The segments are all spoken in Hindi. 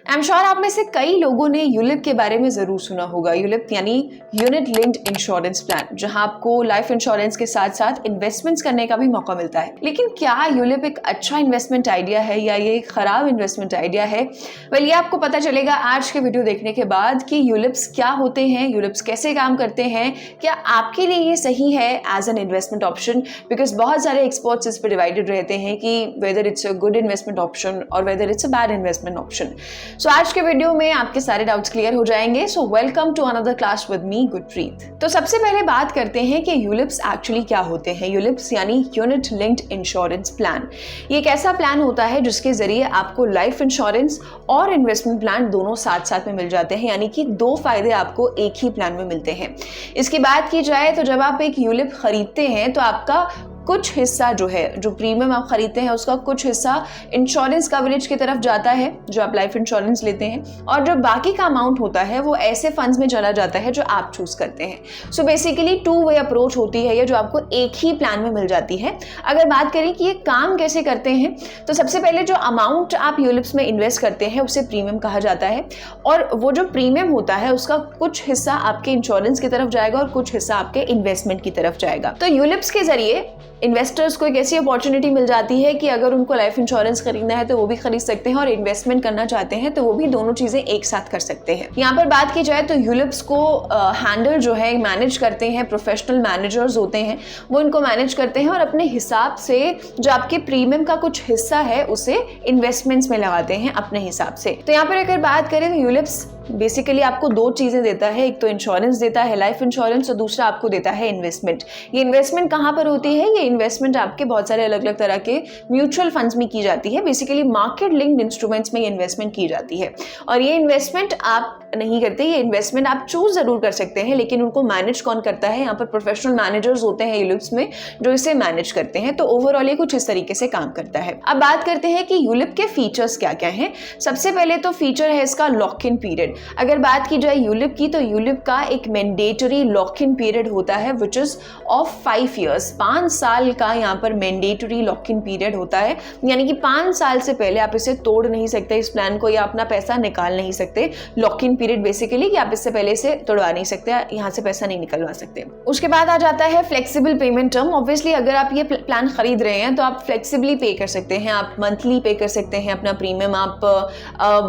आई एम श्योर आप में से कई लोगों ने यूलिप के बारे में ज़रूर सुना होगा। यूलिप यानी यूनिट लिंक्ड इंश्योरेंस प्लान, जहां आपको लाइफ इंश्योरेंस के साथ साथ इन्वेस्टमेंट्स करने का भी मौका मिलता है। लेकिन क्या यूलिप एक अच्छा इन्वेस्टमेंट आइडिया है या ये एक खराब इन्वेस्टमेंट आइडिया है? ये आपको पता चलेगा आज के वीडियो देखने के बाद कि यूलिप्स क्या होते हैं, यूलिप्स कैसे काम करते हैं, क्या आपके लिए ये सही है as an investment option. Because बहुत सारे एक्सपर्ट्स इस पर डिवाइडेड रहते हैं कि whether it's a good investment option और whether it's a bad investment option. So आज के वीडियो में आपके सारे डाउट्स क्लियर हो जाएंगे। So welcome to another class with me Gurpreet. तो सबसे पहले बात करते हैं कि यूलिप्स एक्चुअली क्या होते हैं। यूलिप्स यानी यूनिट लिंक्ड इंश्योरेंस प्लान। ये एक ऐसा प्लान होता है जिसके जरिए आपको लाइफ इंश्योरेंस और इन्वेस्टमेंट प्लान दोनों साथ साथ में मिल जाते हैं, यानी कि दो फायदे आपको एक ही प्लान में मिलते हैं। इसकी बात की जाए तो जब आप एक यूलिप खरीदते हैं तो आपका कुछ हिस्सा जो है, जो प्रीमियम आप खरीदते हैं उसका कुछ हिस्सा इंश्योरेंस कवरेज की तरफ जाता है जो आप लाइफ इंश्योरेंस लेते हैं, और जो बाकी का अमाउंट होता है वो ऐसे फंड्स में चला जाता है जो आप चूज करते हैं। So basically two way approach होती है ये, जो आपको एक ही प्लान में मिल जाती है। अगर बात करें कि ये काम कैसे करते हैं तो सबसे पहले जो अमाउंट आप यूलिप्स में इन्वेस्ट करते हैं उसे प्रीमियम कहा जाता है, और वो जो प्रीमियम होता है उसका कुछ हिस्सा आपके इंश्योरेंस की तरफ जाएगा और कुछ हिस्सा आपके इन्वेस्टमेंट की तरफ जाएगा। तो यूलिप्स के जरिए इन्वेस्टर्स को एक ऐसी अपॉर्चुनिटी मिल जाती है कि अगर उनको लाइफ इंश्योरेंस खरीदना है तो वो भी खरीद सकते हैं, और इन्वेस्टमेंट करना चाहते हैं तो वो भी दोनों चीजें एक साथ कर सकते हैं। यहाँ पर बात की जाए तो यूलिप्स को हैंडल जो है मैनेज करते हैं प्रोफेशनल मैनेजर्स होते हैं, वो इनको मैनेज करते हैं और अपने हिसाब से जो आपके प्रीमियम का कुछ हिस्सा है उसे इन्वेस्टमेंट्स में लगाते हैं अपने हिसाब से। तो यहाँ पर अगर बात करें तो यूलिप्स बेसिकली आपको दो चीजें देता है, एक तो इंश्योरेंस देता है लाइफ इंश्योरेंस, और दूसरा आपको देता है इन्वेस्टमेंट। ये इन्वेस्टमेंट कहाँ पर होती है? ये इन्वेस्टमेंट आपके बहुत सारे अलग अलग तरह के म्यूचुअल फंड्स में की जाती है। बेसिकली मार्केट लिंक्ड इंस्ट्रूमेंट्स में ये इन्वेस्टमेंट की जाती है, और ये इन्वेस्टमेंट आप नहीं करते, ये इन्वेस्टमेंट आप चूज जरूर कर सकते हैं, लेकिन उनको मैनेज कौन करता है? यहाँ पर प्रोफेशनल मैनेजर्स होते हैं यूलिप्स में जो इसे मैनेज करते हैं। तो ओवरऑल ये कुछ इस तरीके से काम करता है। अब बात करते हैं कि यूलिप के फीचर्स क्या क्या हैं। सबसे पहले तो फीचर है इसका लॉक इन पीरियड। अगर बात की जाए यूलिप की तो यूलिप का एक मैंडेटरी लॉक इन पीरियड होता है विच इज ऑफ 5 years। 5 साल का यहाँ पर मैंडेटरी लॉक इन पीरियड होता है, यानी कि 5 साल से पहले आप इसे तोड़ नहीं सकते इस प्लान को, या अपना पैसा निकाल नहीं सकते। लॉक इन पीरियड बेसिकली कि आप इससे पहले से तोड़वा नहीं सकते, यहाँ से पैसा नहीं निकलवा सकते। उसके बाद आ जाता है फ्लेक्सिबल पेमेंट टर्म। ऑब्वियसली अगर आप ये प्लान खरीद रहे हैं तो आप फ्लेक्सिबली पे कर सकते हैं, आप मंथली पे कर सकते हैं अपना प्रीमियम, आप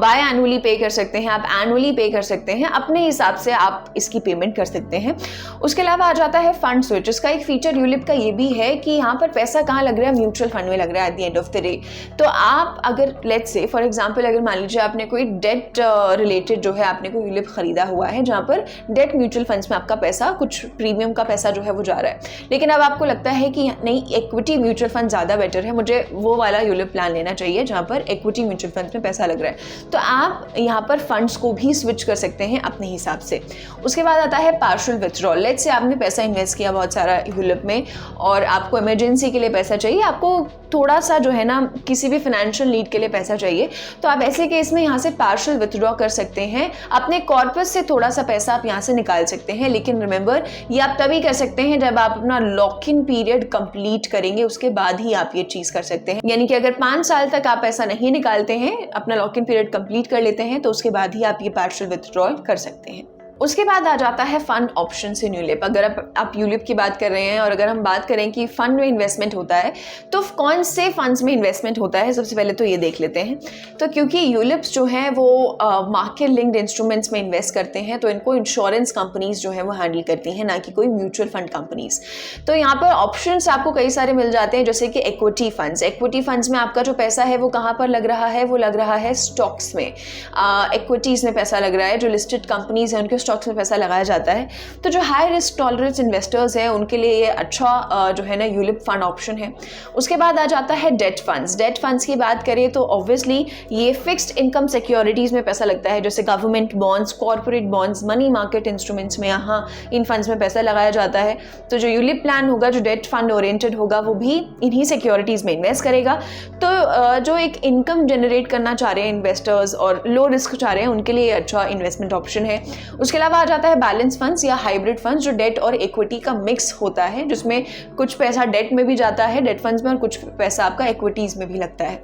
बाय एनुअली पे कर सकते हैं, आप एनुअली पे कर सकते हैं, अपने हिसाब से आप इसकी पेमेंट कर सकते हैं। उसके अलावा आ जाता है फंड स्विच। इसका एक फीचर यूलिप का ये भी है कि यहाँ पर पैसा कहाँ लग रहा है? म्यूचुअल फंड में लग रहा है at the end of the day. तो आप अगर लेट्स से फॉर एग्जांपल अगर मान लीजिए आपने कोई डेट रिलेटेड जो है आपने कोई यूलिप खरीदा हुआ है जहाँ पर डेट म्यूचुअल फंड्स में आपका पैसा, कुछ प्रीमियम का पैसा जो है वो जा रहा है, लेकिन अब आपको लगता है कि नहीं इक्विटी म्यूचुअल फंड ज़्यादा बेटर है, मुझे वो वाला यूलिप प्लान लेना चाहिए जहाँ पर इक्विटी म्यूचुअल फंड्स में पैसा लग रहा है, तो आप यहाँ पर फंड्स को भी स्विच कर सकते हैं अपने हिसाब से। उसके बाद आता है पार्शियल विथड्रॉल। लेट्स से आपने पैसा इन्वेस्ट किया बहुत सारा यूलिप में और आपको इमरजेंसी के लिए पैसा चाहिए, आपको थोड़ा सा जो है ना किसी भी फाइनेंशियल नीड के लिए पैसा चाहिए, तो आप ऐसे केस में यहाँ से पार्शियल विथड्रॉ कर सकते हैं। अपने कॉर्पस से थोड़ा सा पैसा आप यहाँ से निकाल सकते हैं, लेकिन रिमेंबर ये आप तभी कर सकते हैं जब आप अपना लॉक इन पीरियड कंप्लीट करेंगे, उसके बाद ही आप ये चीज कर सकते हैं। यानी कि अगर 5 साल तक आप पैसा नहीं निकालते हैं, अपना लॉक इन पीरियड कंप्लीट कर लेते हैं, तो उसके बाद ही आप ये पार्शियल विथड्रॉल कर सकते हैं। उसके बाद आ जाता है फंड ऑप्शन इन यूलिप। अगर आप यूलिप की बात कर रहे हैं और अगर हम बात करें कि फंड में इन्वेस्टमेंट होता है तो कौन से फंड्स में इन्वेस्टमेंट होता है, सबसे पहले तो ये देख लेते हैं। तो क्योंकि यूलिप्स जो है वो मार्केट लिंक्ड इंस्ट्रूमेंट्स में इन्वेस्ट करते हैं, तो इनको इंश्योरेंस कंपनीज जो है वो हैंडल करती हैं, ना कि कोई म्यूचुअल फंड कंपनीज। तो यहाँ पर ऑप्शंस आपको कई सारे मिल जाते हैं, जैसे कि इक्विटी फंड्स। इक्विटी फंड्स में आपका जो पैसा है वो कहाँ पर लग रहा है? वो लग रहा है स्टॉक्स में, इक्विटीज में पैसा लग रहा है। जो लिस्टेड कंपनीज हैं उनके स्टॉक्स में पैसा लगाया जाता है। तो जो हाई रिस्क टॉलरेंस इन्वेस्टर्स हैं उनके लिए ये अच्छा जो है ना यूलिप फंड ऑप्शन है। उसके बाद आ जाता है डेट फंड्स। डेट फंड्स की बात करें तो ऑब्वियसली ये फिक्स्ड इनकम सिक्योरिटीज में पैसा लगता है, जैसे government bonds, corporate bonds, money market instruments में यहाँ इन फंड्स में पैसा लगाया जाता है। तो जो यूलिप प्लान होगा जो डेट फंड ओरिएंटेड होगा वो भी इन्हीं सिक्योरिटीज में इन्वेस्ट करेगा। तो जो एक इनकम जनरेट करना चाह रहे हैं इन्वेस्टर्स और लो रिस्क चाह रहे हैं उनके लिए अच्छा इन्वेस्टमेंट ऑप्शन है। उसके अलावा जाता है बैलेंस फंड्स या हाइब्रिड फंड्स, जो डेट और इक्विटी का मिक्स होता है, जिसमें कुछ पैसा डेट में भी जाता है डेट फंड्स में और कुछ पैसा आपका इक्विटीज में भी लगता है।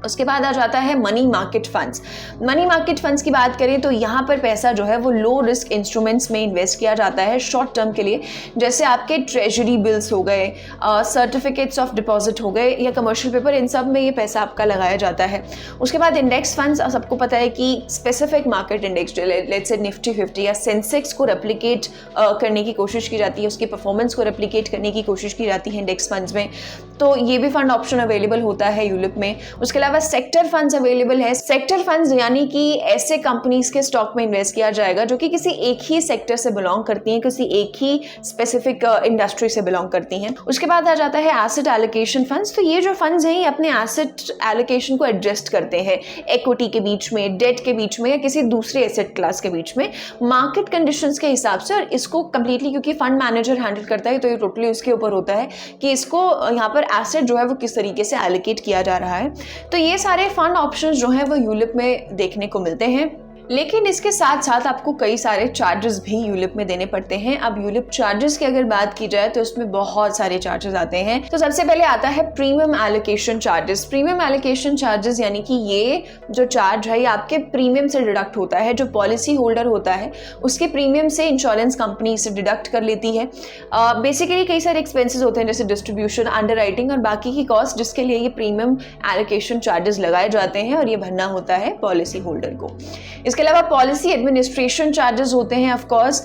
उसके बाद आ जाता है money market funds. Money market funds की बात करें तो यहाँ पर पैसा जो है वो लो रिस्क इंस्ट्रूमेंट्स में इन्वेस्ट किया जाता है शॉर्ट टर्म के लिए, जैसे आपके ट्रेजरी बिल्स हो गए, सर्टिफिकेट्स ऑफ डिपॉजिट हो गए या कमर्शियल पेपर, इन सब में ये पैसा आपका लगाया जाता है। उसके बाद इंडेक्स फंड्स, सबको पता है कि specific market index let's say Nifty 50 या सेंसेक्स को रेप्लिकेट करने की कोशिश की जाती है, उसकी परफॉर्मेंस को रेप्लिकेट करने की कोशिश की जाती है इंडेक्स फंड्स में, तो ये भी फंड ऑप्शन अवेलेबल होता है यूलिप में। उसके अलावा सेक्टर फंड्स अवेलेबल है। सेक्टर फंड्स यानी कि ऐसे कंपनीज के स्टॉक में इन्वेस्ट किया जाएगा जो कि किसी एक ही सेक्टर से बिलोंग करती हैं, किसी एक ही स्पेसिफिक इंडस्ट्री से बिलोंग करती हैं। उसके बाद आ जाता है एसेट एलोकेशन फंड्स। तो ये जो फंड्स हैं ये अपने एसेट एलोकेशन को एडजस्ट करते हैं इक्विटी के बीच में, डेट के बीच में या किसी दूसरे एसेट क्लास के बीच में मार्केट कंडीशंस के हिसाब से, और इसको कंप्लीटली क्योंकि फंड मैनेजर हैंडल करता है तो ये टोटली उसके ऊपर होता है कि इसको यहाँ पर एसेट जो है वो किस तरीके से एलोकेट किया जा रहा है। तो ये सारे फंड ऑप्शंस जो है वो यूलिप में देखने को मिलते हैं, लेकिन इसके साथ साथ आपको कई सारे चार्जेस भी यूलिप में देने पड़ते हैं। अब यूलिप चार्जेस की अगर बात की जाए तो इसमें बहुत सारे चार्जेस आते हैं। तो सबसे पहले आता है premium allocation charges. Premium allocation charges यानी कि ये जो चार्ज है ये आपके प्रीमियम से डिडक्ट होता है, जो पॉलिसी होल्डर होता है उसके प्रीमियम से इंश्योरेंस कंपनी इसे डिडक्ट कर लेती है। बेसिकली कई सारे एक्सपेंसेस होते हैं जैसे डिस्ट्रीब्यूशन, अंडरराइटिंग और बाकी की कॉस्ट, जिसके लिए ये प्रीमियम एलोकेशन चार्जेस लगाए जाते हैं और ये भरना होता है पॉलिसी होल्डर को। इसके अलावा पॉलिसी एडमिनिस्ट्रेशन चार्जेस होते हैं। ऑफ कोर्स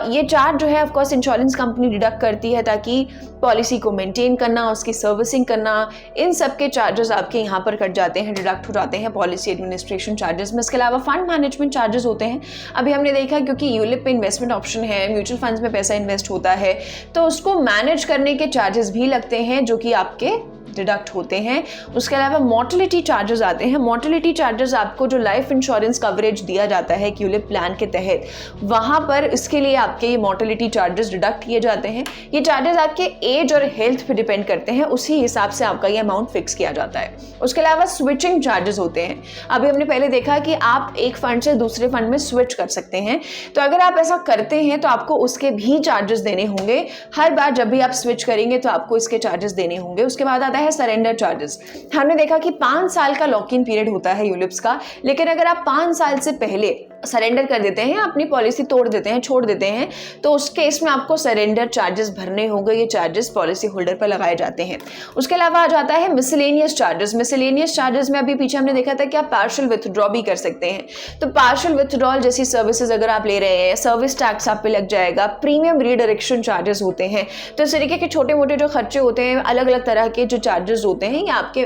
ये चार्ज जो है of course insurance company deduct करती है ताकि पॉलिसी को मेंटेन करना, उसकी सर्विसिंग करना, इन सब के चार्जेस आपके यहाँ पर कट जाते हैं, डिडक्ट हो जाते हैं पॉलिसी एडमिनिस्ट्रेशन चार्जेस में। इसके अलावा फंड मैनेजमेंट चार्जेस होते हैं। अभी हमने देखा क्योंकि यूलिप पे इन्वेस्टमेंट ऑप्शन है, म्यूचुअल फंड्स में पैसा इन्वेस्ट होता है तो उसको मैनेज करने के चार्जेस भी लगते हैं जो कि आपके डिडक्ट होते हैं। उसके अलावा मोर्टेलिटी चार्जेस आते हैं। मोर्टेलिटी चार्जेस आपको जो लाइफ इंश्योरेंस कवरेज दिया जाता है यूलिप प्लान के तहत, वहाँ पर इसके लिए आपके ये मोर्टेलिटी चार्जेस डिडक्ट किए जाते हैं। ये चार्जेस आपके एज और हेल्थ पे डिपेंड करते हैं, उसी हिसाब से आपका ये अमाउंट फिक्स किया जाता है। उसके अलावा स्विचिंग चार्जेस होते हैं। अभी हमने पहले देखा कि आप एक फंड से दूसरे फंड में स्विच कर सकते हैं, तो अगर आप ऐसा करते हैं तो आपको उसके भी चार्जेस देने होंगे। हर बार जब भी आप स्विच करेंगे तो आपको इसके चार्जेस देने होंगे। उसके बाद आता है सरेंडर चार्जेस। हमने देखा कि 5 साल का लॉक इन पीरियड होता है यूलिप्स का, लेकिन अगर आप 5 साल से पहले सरेंडर कर देते हैं, अपनी पॉलिसी तोड़ देते हैं, छोड़ देते हैं, तो उस केस में आपको सरेंडर चार्जेस भरने होंगे। ये चार्जेस पॉलिसी होल्डर पर लगाए जाते हैं। उसके अलावा आ जाता है मिसलेनियस चार्जेस। मिसलेनियस चार्जेस में अभी पीछे हमने देखा था कि आप पार्शियल विथड्रॉ भी कर सकते हैं। तो पार्शियल विथड्रॉल जैसी सर्विसेज अगर आप ले रहे हैं, सर्विस टैक्स आप पे लग जाएगा, प्रीमियम रीडायरेक्शन चार्जेस होते हैं। तो इस तरीके के छोटे मोटे जो खर्चे होते हैं, अलग अलग तरह के जो चार्जेस होते हैं, ये आपके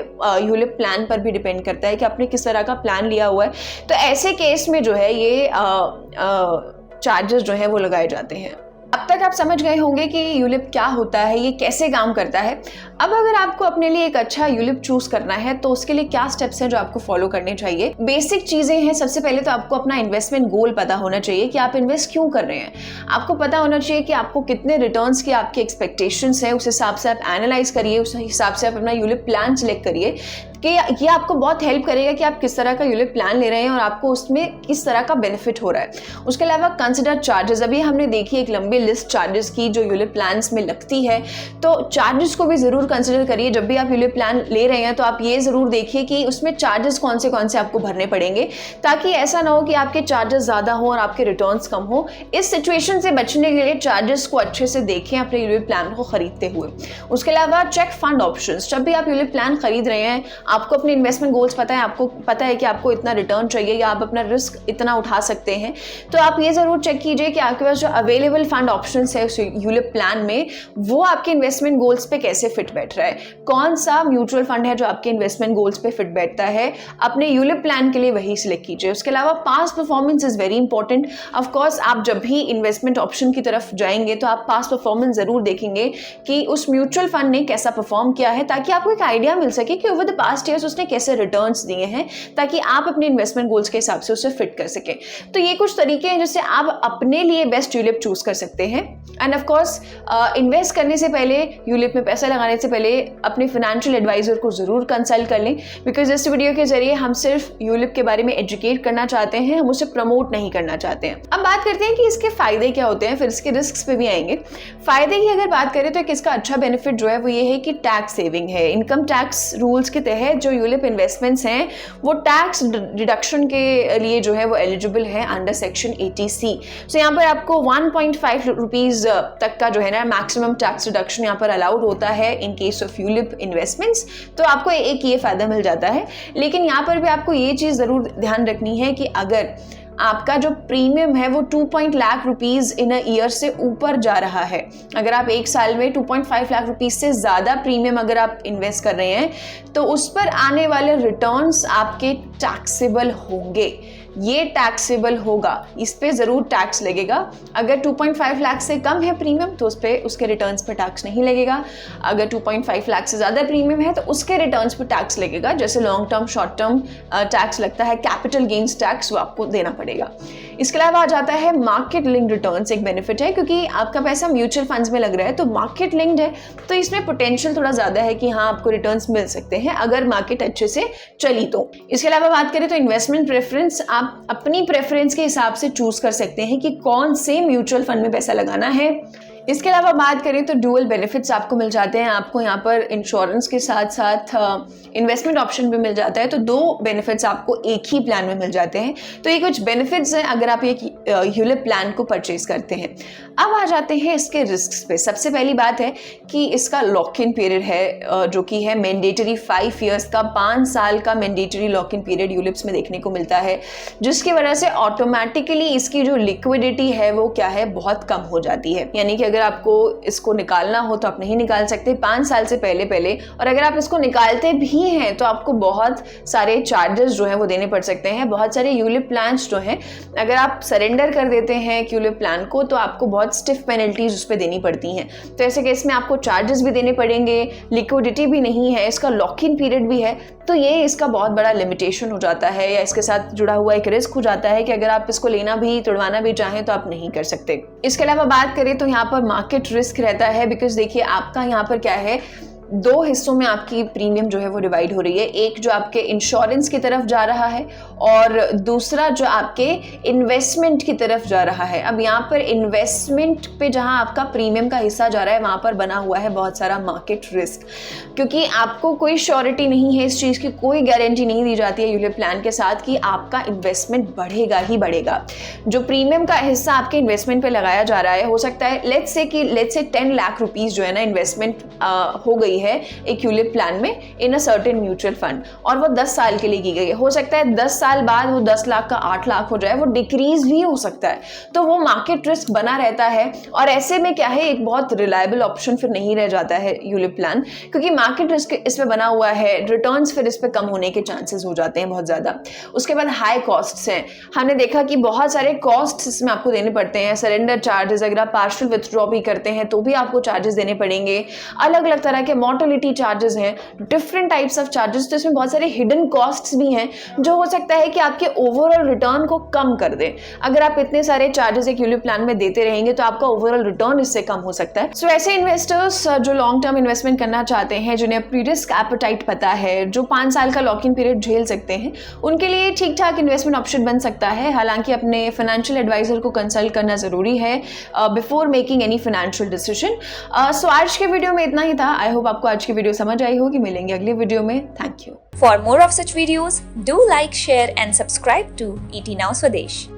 यूलिप प्लान पर भी डिपेंड करता है कि आपने किस तरह का प्लान लिया हुआ है। तो ऐसे केस में जो है ये चार्जेस जो है वो लगाए जाते हैं। अब तक आप समझ गए होंगे कि यूलिप क्या होता है, ये कैसे काम करता है। अब अगर आपको अपने लिए एक अच्छा यूलिप चूज करना है तो उसके लिए क्या स्टेप्स हैं जो आपको फॉलो करने चाहिए। बेसिक चीजें हैं। सबसे पहले तो आपको अपना इन्वेस्टमेंट गोल पता होना चाहिए कि आप इन्वेस्ट क्यों कर रहे हैं। आपको पता होना चाहिए कि आपको कितने रिटर्न्स की आपके एक्सपेक्टेशंस है, उस हिसाब से आप एनालाइज करिए, उस हिसाब से आप अपना यूलिप प्लान सिलेक्ट करिए कि ये आपको बहुत हेल्प करेगा कि आप किस तरह का यूलिप प्लान ले रहे हैं और आपको उसमें किस तरह का बेनिफिट हो रहा है। उसके अलावा कंसिडर चार्जेस। अभी हमने देखी एक लंबी लिस्ट चार्जेस की जो यूलिप प्लान्स में लगती है, तो चार्जेस को भी जरूर कंसिडर करिए। जब भी आप यूलिप प्लान ले रहे हैं तो आप ये जरूर देखिए कि उसमें चार्जेस कौन से आपको भरने पड़ेंगे, ताकि ऐसा ना हो कि आपके चार्जेस ज्यादा हो और आपके रिटर्न्स कम हो। इस सिचुएशन से बचने के लिए चार्जेस को अच्छे से देखें अपने यूलिप प्लान को खरीदते हुए। उसके अलावा चेक फंड ऑप्शंस। जब भी आप यूलिप प्लान खरीद रहे हैं, आपको अपने इन्वेस्टमेंट गोल्स पता है, आपको पता है कि आपको इतना रिटर्न चाहिए या आप अपना रिस्क इतना उठा सकते हैं, तो आप ये जरूर चेक कीजिए कि आपके पास जो अवेलेबल फंड ऑप्शंस है उस यूलिप प्लान में वो आपके इन्वेस्टमेंट गोल्स पे कैसे फिट बैठ रहा है। कौन सा म्यूचुअल फंड है जो आपके इन्वेस्टमेंट गोल्स पे फिट बैठता है, अपने यूलिप प्लान के लिए वही सिलेक्ट कीजिए। उसके अलावा past performance is very important. Of course आप जब भी इन्वेस्टमेंट ऑप्शन की तरफ जाएंगे तो आप पास्ट परफॉर्मेंस जरूर देखेंगे कि उस म्यूचुअल फंड ने कैसा परफॉर्म किया है, ताकि आपको एक आइडिया मिल सके कि ओवर द पास्ट ईयर्स उसने कैसे रिटर्न्स दिए हैं, ताकि आप अपने इन्वेस्टमेंट गोल्स के हिसाब से उसे फिट कर सकें। तो ये कुछ तरीके हैं जिससे आप अपने लिए बेस्ट यूलिप चूज कर सकते हैं। एंड ऑफ कोर्स इन्वेस्ट करने से पहले, यूलिप में पैसा लगाने से पहले अपने फाइनेंशियल एडवाइजर को जरूर कंसल्ट कर लें, बिकॉज इस वीडियो के जरिए हम सिर्फ यूलिप के बारे में एजुकेट करना चाहते हैं, हम उसे प्रमोट नहीं करना चाहते हैं। अब बात करते हैं कि इसके फायदे क्या होते हैं, फिर इसके रिस्क पे भी आएंगे। फायदे की अगर बात करें तो इसका अच्छा बेनिफिट जो है वो ये है कि टैक्स सेविंग है। इनकम टैक्स रूल्स के तहत है जो यूलिप इन्वेस्टमेंट्स हैं वो टैक्स डिडक्शन के लिए जो है वो एलिजिबल है अंडर सेक्शन 80C। सो यहाँ पर आपको 1.5 रुपीज़ तक का जो है ना मैक्सिमम टैक्स डिडक्शन यहाँ पर अलाउड होता है in case of ULIP investments. तो आपको एक ये फ़ायदा मिल जाता है। लेकिन यहाँ पर भी आपको ये चीज़ ज़रूर ध्यान रखनी है कि अगर आपका जो प्रीमियम है वो 2 lakh rupees in a year से ऊपर जा रहा है, अगर आप एक साल में 2.5 लाख रुपीज़ से ज़्यादा प्रीमियम अगर आप इन्वेस्ट कर रहे हैं तो उस पर आने वाले रिटर्न्स आपके टैक्सेबल होंगे। ये टैक्सेबल होगा, इस पे ज़रूर टैक्स लगेगा। अगर 2.5 लाख से कम है प्रीमियम तो उस पर उसके रिटर्न्स पर टैक्स नहीं लगेगा। अगर 2.5 लाख से ज़्यादा प्रीमियम है तो उसके रिटर्न्स पर टैक्स लगेगा। जैसे long term short term tax लगता है, कैपिटल गेन्स टैक्स, वो आपको देना पड़ेगा। इसके अलावा आ जाता है मार्केट लिंक्ड रिटर्न्स। एक बेनिफिट है क्योंकि आपका पैसा म्यूचुअल फंड्स में लग रहा है तो मार्केट लिंक्ड है तो इसमें पोटेंशियल थोड़ा ज़्यादा है कि हाँ आपको रिटर्न्स मिल सकते हैं अगर मार्केट अच्छे से चली तो। इसके अलावा बात करें तो इन्वेस्टमेंट प्रेफरेंस, आप अपनी प्रेफरेंस के हिसाब से चूज कर सकते हैं कि कौन से म्यूचुअल फंड में पैसा लगाना है। इसके अलावा बात करें तो डुअल बेनिफिट्स आपको मिल जाते हैं। आपको यहाँ पर इंश्योरेंस के साथ साथ इन्वेस्टमेंट ऑप्शन भी मिल जाता है, तो 2 बेनिफिट्स आपको एक ही प्लान में मिल जाते हैं। तो ये कुछ बेनिफिट्स हैं अगर आप ये यूलिप प्लान को परचेज करते हैं। अब आ जाते हैं इसके रिस्क पे। सबसे पहली बात है कि इसका लॉक इन पीरियड है जो कि है मैंडेटरी 5 ईयर्स का, 5 साल का mandatory lock in period ULIPs में देखने को मिलता है, जिसकी वजह से ऑटोमेटिकली इसकी जो लिक्विडिटी है वो क्या है, बहुत कम हो जाती है। यानी कि अगर आपको इसको निकालना हो तो आप नहीं निकाल सकते 5 साल से पहले, और अगर आप इसको निकालते भी हैं तो आपको बहुत सारे चार्जेस जो है वो देने पड़ सकते हैं। बहुत सारे यूलिप प्लान्स जो हैं अगर आप सरेंडर कर देते हैं यूलिप प्लान को तो आपको बहुत स्टिफ पेनल्टीज उस पर देनी पड़ती हैं। तो ऐसे केस में आपको चार्जेस भी देने पड़ेंगे, लिक्विडिटी भी नहीं है, इसका लॉक इन पीरियड भी है, तो ये इसका बहुत बड़ा लिमिटेशन हो जाता है या इसके साथ जुड़ा हुआ एक रिस्क हो जाता है कि अगर आप इसको लेना भी तुड़वाना भी चाहें तो आप नहीं कर सकते। इसके अलावा बात करें तो यहाँ पर मार्केट रिस्क रहता है, बिकॉज देखिए आपका यहाँ पर क्या है, 2 हिस्सों में आपकी प्रीमियम जो है वो डिवाइड हो रही है। एक जो आपके इंश्योरेंस की तरफ जा रहा है और दूसरा जो आपके इन्वेस्टमेंट की तरफ जा रहा है। अब यहाँ पर इन्वेस्टमेंट पे जहाँ आपका प्रीमियम का हिस्सा जा रहा है वहाँ पर बना हुआ है बहुत सारा मार्केट रिस्क, क्योंकि आपको कोई श्योरिटी नहीं है, इस चीज़ की कोई गारंटी नहीं दी जाती है यूलिप प्लान के साथ कि आपका इन्वेस्टमेंट बढ़ेगा ही बढ़ेगा। जो प्रीमियम का हिस्सा आपके इन्वेस्टमेंट पे लगाया जा रहा है, हो सकता है लेट्स से 10 लाख रुपीज़ जो है ना इन्वेस्टमेंट हो गई है एक यूलिप प्लान में इन अ सर्टेन म्यूचुअल फंड, और वो 10 साल के लिए की गई है। हो सकता है 10 साल बाद वो 10 लाख का 8 लाख हो जाए, वो डिक्रीज भी हो सकता है, तो वो मार्केट रिस्क बना रहता है। और ऐसे में क्या है, एक बहुत रिलायबल ऑप्शन फिर नहीं रह जाता है यूलिप प्लान, क्योंकि मार्केट रिस्क इस पे बना हुआ है, रिटर्न्स फिर इस पे कम होने के चांसेस हो जाते हैं बहुत ज़्यादा। उसके बाद हाई कॉस्ट्स हैं, हमने देखा कि बहुत सारे कॉस्ट्स इसमें आपको देने पड़ते हैं। सरेंडर चार्जेस, अगर आप पार्शियल विथड्रॉ भी करते हैं तो भी आपको चार्जेस देने पड़ेंगे। अलग अलग तरह के मॉर्टेलिटी चार्जेस हैं, डिफरेंट टाइप्स ऑफ चार्जेस, तो इसमें बहुत सारे हिडन कॉस्ट्स भी हैं जो हो सकता है कि आपके ओवरऑल रिटर्न को कम कर दें। अगर आप इतने सारे चार्जेस एक यूलिप प्लान में देते रहेंगे तो आपका ओवरऑल रिटर्न इससे कम हो सकता है। सो ऐसे इन्वेस्टर्स जो लॉन्ग टर्म इन्वेस्टमेंट करना चाहते हैं, जिन्हें अपनी रिस्क एपेटाइट पता है, जो 5 साल का लॉक इन पीरियड झेल सकते हैं, उनके लिए ठीक ठाक इन्वेस्टमेंट ऑप्शन बन सकता है। हालांकि अपने फाइनेंशियल एडवाइजर को कंसल्ट करना जरूरी है before making any financial decision. So आज के वीडियो में इतना ही था। आई होप आपको आज की वीडियो समझ आई होगी। मिलेंगे अगली वीडियो में। Thank you. For more of such videos, do like, share and subscribe to ET Now Swadesh.